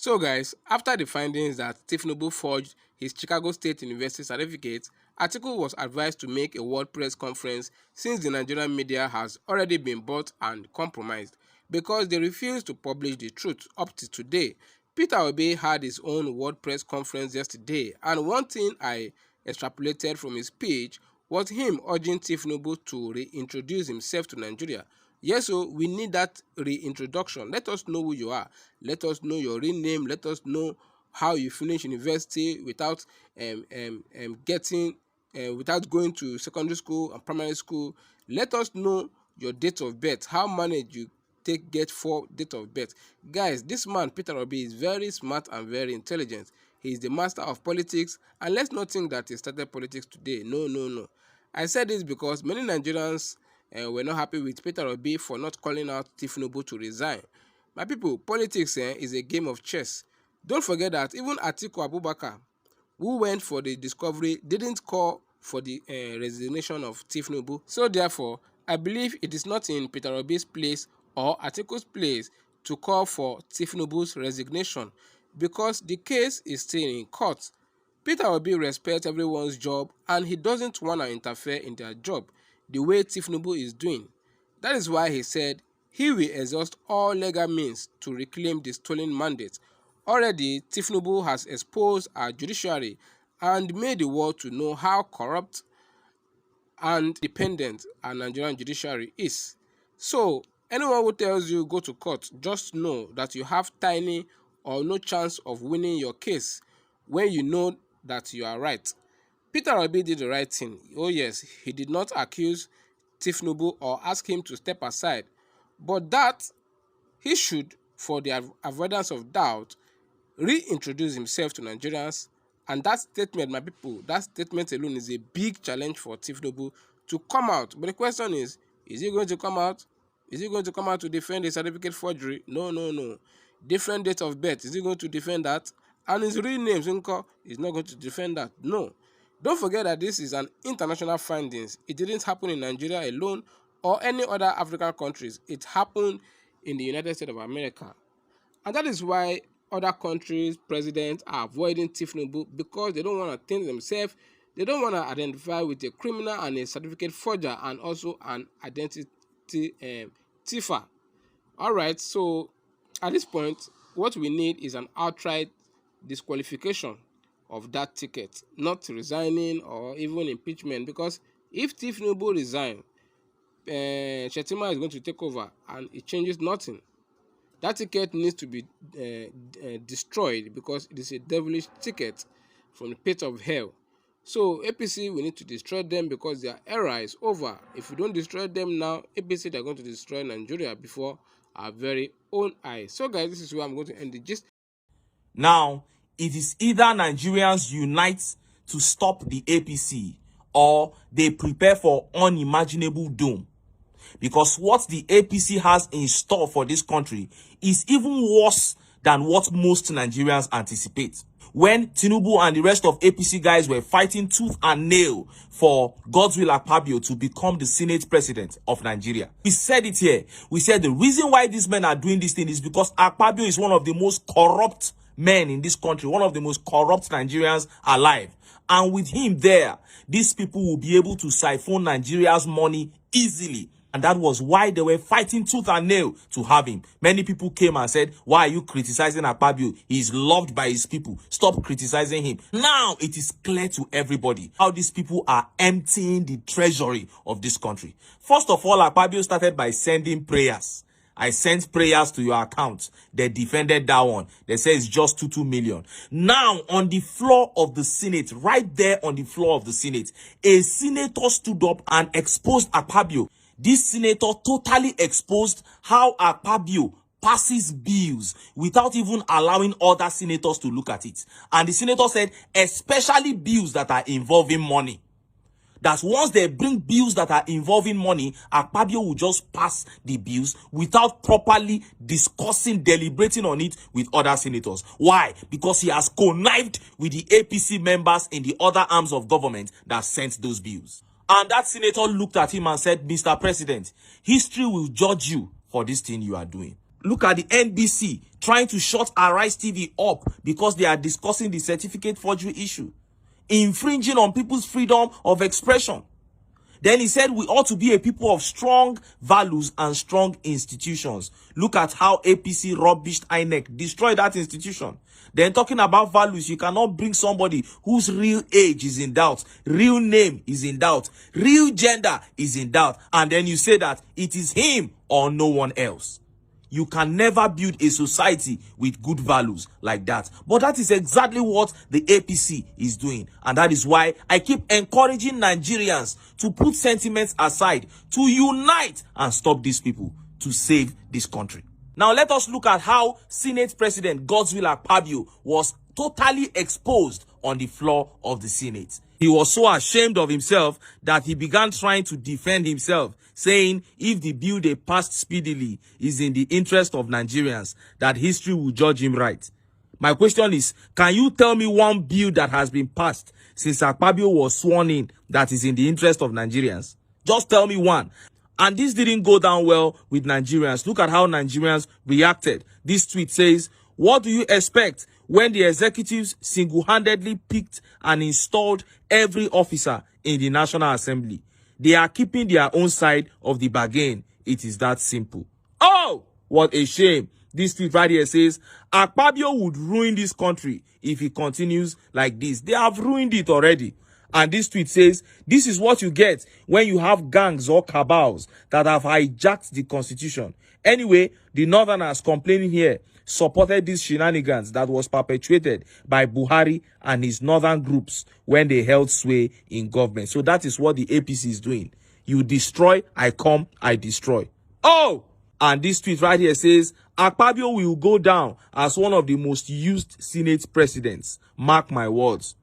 So guys, after the findings that Tinubu forged his Chicago State University certificate, Atiku was advised to make a world press conference since the Nigerian media has already been bought and compromised because they refused to publish the truth up to today. Peter Obi had his own world press conference yesterday, and one thing I extrapolated from his speech was him urging Tinubu to reintroduce himself to Nigeria. Yes, so we need that reintroduction. Let us know who you are. Let us know your real name. Let us know how you finish university without getting without going to secondary school and primary school. Let us know your date of birth. How managed you get for date of birth. Guys, this man Peter Obi is very smart and very intelligent. He is the master of politics, and let's not think that he started politics today. No, no, no. I said this because many Nigerians were not happy with Peter Obi for not calling out Tinubu to resign. My people, politics is a game of chess. Don't forget that even Atiku Abubakar, who went for the discovery, didn't call for the resignation of Tinubu. So therefore, I believe it is not in Peter Obi's place or Atiku's place to call for Tinubu's resignation because the case is still in court. Peter Obi respects everyone's job and he doesn't want to interfere in their job the way Tinubu is doing. That is why he said he will exhaust all legal means to reclaim the stolen mandate. Already, Tinubu has exposed our judiciary and made the world to know how corrupt and dependent our Nigerian judiciary is. So, anyone who tells you go to court, just know that you have tiny or no chance of winning your case when you know that you are right. Peter Obi did the right thing. Oh yes, he did not accuse Tinubu or ask him to step aside, but that he should, for the avoidance of doubt, reintroduce himself to Nigerians. And that statement, my people, that statement alone is a big challenge for Tinubu to come out. But the question is he going to come out? Is he going to come out to defend a certificate forgery? No, no, no. Different date of birth. Is he going to defend that? And his real name, Zinko, is not going to defend that. No. Don't forget that this is an international findings. It didn't happen in Nigeria alone or any other African countries. It happened in the United States of America. And that is why other countries' presidents are avoiding Tinubu because they don't want to think themselves. They don't want to identify with a criminal and a certificate forger and also an identity thiefer. All right, so at this point, what we need is an outright disqualification of that ticket, not resigning or even impeachment. Because if Tinubu resigns, Shetima is going to take over and it changes nothing. That ticket needs to be destroyed because it is a devilish ticket from the pit of hell. So APC, we need to destroy them because their era is over. If we don't destroy them now, APC, they're going to destroy Nigeria before our very own eyes. So guys, this is where I'm going to end the gist. Now, it is either Nigerians unite to stop the APC or they prepare for unimaginable doom. Because what the APC has in store for this country is even worse than what most Nigerians anticipate. When Tinubu and the rest of APC guys were fighting tooth and nail for Godswill Akpabio to become the Senate president of Nigeria, we said it here. We said the reason why these men are doing this thing is because Akpabio is one of the most corrupt men in this country, one of the most corrupt Nigerians alive. And with him there, these people will be able to siphon Nigeria's money easily. And that was why they were fighting tooth and nail to have him. Many people came and said, why are you criticizing Akpabio? He is loved by his people. Stop criticizing him. Now it is clear to everybody how these people are emptying the treasury of this country. First of all, Akpabio started by sending prayers. I sent prayers to your account. They defended that one. They say it's just 2 million. Now, on the floor of the Senate, right there on the floor of the Senate, a senator stood up and exposed Akpabio. This senator totally exposed how Akpabio passes bills without even allowing other senators to look at it. And the senator said, especially bills that are involving money. That once they bring bills that are involving money, Akpabio will just pass the bills without properly discussing, deliberating on it with other senators. Why? Because he has connived with the APC members in the other arms of government that sent those bills. And that senator looked at him and said, Mr. President, history will judge you for this thing you are doing. Look at the NBC trying to shut Arise TV up because they are discussing the certificate forgery issue, infringing on people's freedom of expression. Then he said we ought to be a people of strong values and strong institutions. Look at how APC rubbished INEC, destroyed that institution. Then talking about values, you cannot bring somebody whose real age is in doubt, real name is in doubt, real gender is in doubt, and then you say that it is him or no one else. You can never build a society with good values like that. But that is exactly what the APC is doing. And that is why I keep encouraging Nigerians to put sentiments aside, to unite and stop these people, to save this country. Now let us look at how Senate President Godswill Akpabio was totally exposed on the floor of the Senate. He was so ashamed of himself that he began trying to defend himself, saying if the bill they passed speedily is in the interest of Nigerians, that history will judge him right. My question is, can you tell me one bill that has been passed since Akpabio was sworn in that is in the interest of Nigerians? Just tell me one. And this didn't go down well with Nigerians. Look at how Nigerians reacted. This tweet says, what do you expect when the executives single-handedly picked and installed every officer in the National Assembly? They are keeping their own side of the bargain. It is that simple. Oh, what a shame. This tweet right here says, Akpabio would ruin this country if he continues like this. They have ruined it already. And this tweet says, this is what you get when you have gangs or cabals that have hijacked the constitution. Anyway, the Northerners complaining here supported these shenanigans that was perpetuated by Buhari and his northern groups when they held sway in government. So that is what the APC is doing. You destroy, I come, I destroy. Oh! And this tweet right here says, Akpabio will go down as one of the most used Senate presidents. Mark my words.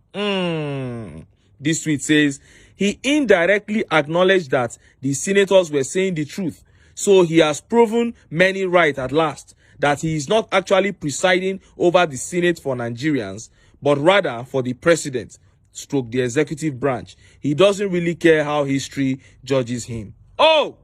This tweet says, he indirectly acknowledged that the senators were saying the truth. So he has proven many right at last, that he is not actually presiding over the Senate for Nigerians, but rather for the president, stroke the executive branch. He doesn't really care how history judges him. Oh!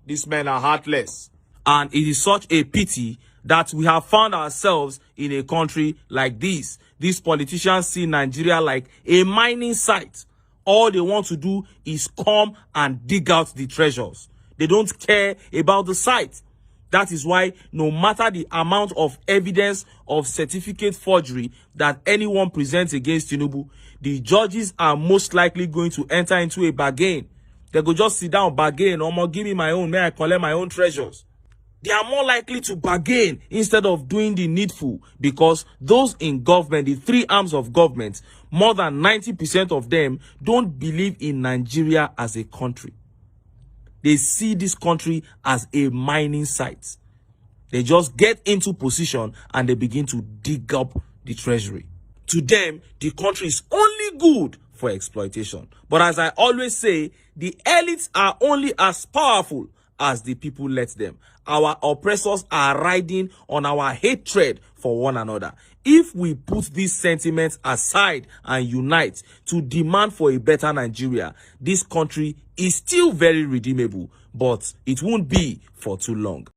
These men are heartless. And it is such a pity that we have found ourselves in a country like this. These politicians see Nigeria like a mining site. All they want to do is come and dig out the treasures. They don't care about the site. That is why no matter the amount of evidence of certificate forgery that anyone presents against Tinubu, the judges are most likely going to enter into a bargain. They go just sit down, bargain, or give me my own, may I collect my own treasures. They are more likely to bargain instead of doing the needful, because those in government, the three arms of government, more than 90% of them don't believe in Nigeria as a country. They see this country as a mining site. They just get into position and they begin to dig up the treasury. To them, the country is only good for exploitation. But as I always say, the elites are only as powerful as the people let them. Our oppressors are riding on our hatred for one another. If we put these sentiments aside and unite to demand for a better Nigeria, this country is still very redeemable, but it won't be for too long.